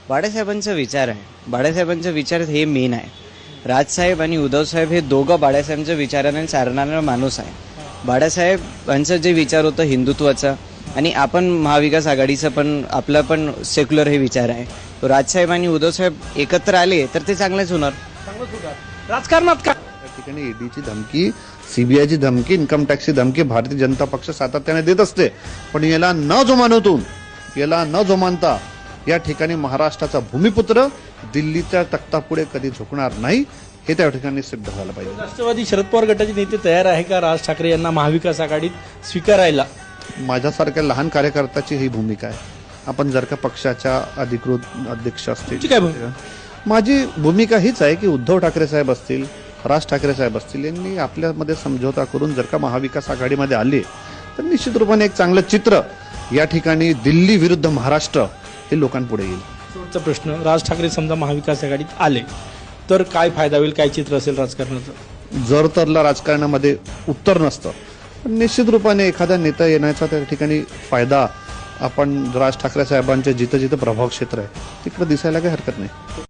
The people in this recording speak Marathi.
बाळासाहेबांचा विचार आहे. बाळासाहेबांचा विचार हे मेन आहे. राजसाहेब आणि उद्धवसाहेब हे दोघं बाळासाहेबांच्या विचाराने चालणारा माणूस आहे. बाळासाहेबांचं जे विचार होतं हिंदुत्वाचा, आणि आपण महाविकास आघाडीचं पण आपला पण सेक्युलर हे विचार आहे. तो राजसाहेब आणि उद्धवसाहेब एकत्र आले तर ते चांगलेच होणार. राजकारणात का त्या ठिकाणी ईडीची धमकी, सीबीआयची धमकी, इन्कम टॅक्सची धमकी भारतीय जनता पक्ष सातत्याने देत असते. पण याला न जुमानता या ठिकाणी महाराष्ट्राचा भूमिपुत्र दिल्लीच्या तख्तापुढे कधी झुकणार नाही, हे त्या ठिकाणी सिद्ध झालं पाहिजे. राष्ट्रवादी शरद पवार गटाचे नेते तयार आहे का राज ठाकरे यांना महाविकास आघाडीत स्वीकारायला? माझ्यासारख्या लहान कार्यकर्त्याची ही भूमिका आहे. आपण जर का पक्षाच्या अधिकृत अध्यक्ष असतील, काय भूमिका? माझी भूमिका हीच आहे की उद्धव ठाकरे साहेब असतील, राज ठाकरे साहेब असतील, यांनी आपल्यामध्ये समझोता करून जर का महाविकास आघाडीमध्ये आले तर निश्चित रूपाने एक चांगलं चित्र या ठिकाणी दिल्ली विरुद्ध महाराष्ट्र हे लोकांपुढे येईल. शेवटचा प्रश्न, राज ठाकरे समजा महाविकास आघाडीत आले तर काय फायदा होईल, काय चित्र असेल राजकारणाचं? जर तरला राजकारणामध्ये उत्तर नसतं, पण निश्चित रूपाने एखादा नेता येण्याचा त्या ठिकाणी फायदा आपण राज ठाकरे साहेबांचे जिथं जिथं प्रभाव क्षेत्र आहे तिकडे दिसायला काही हरकत नाही.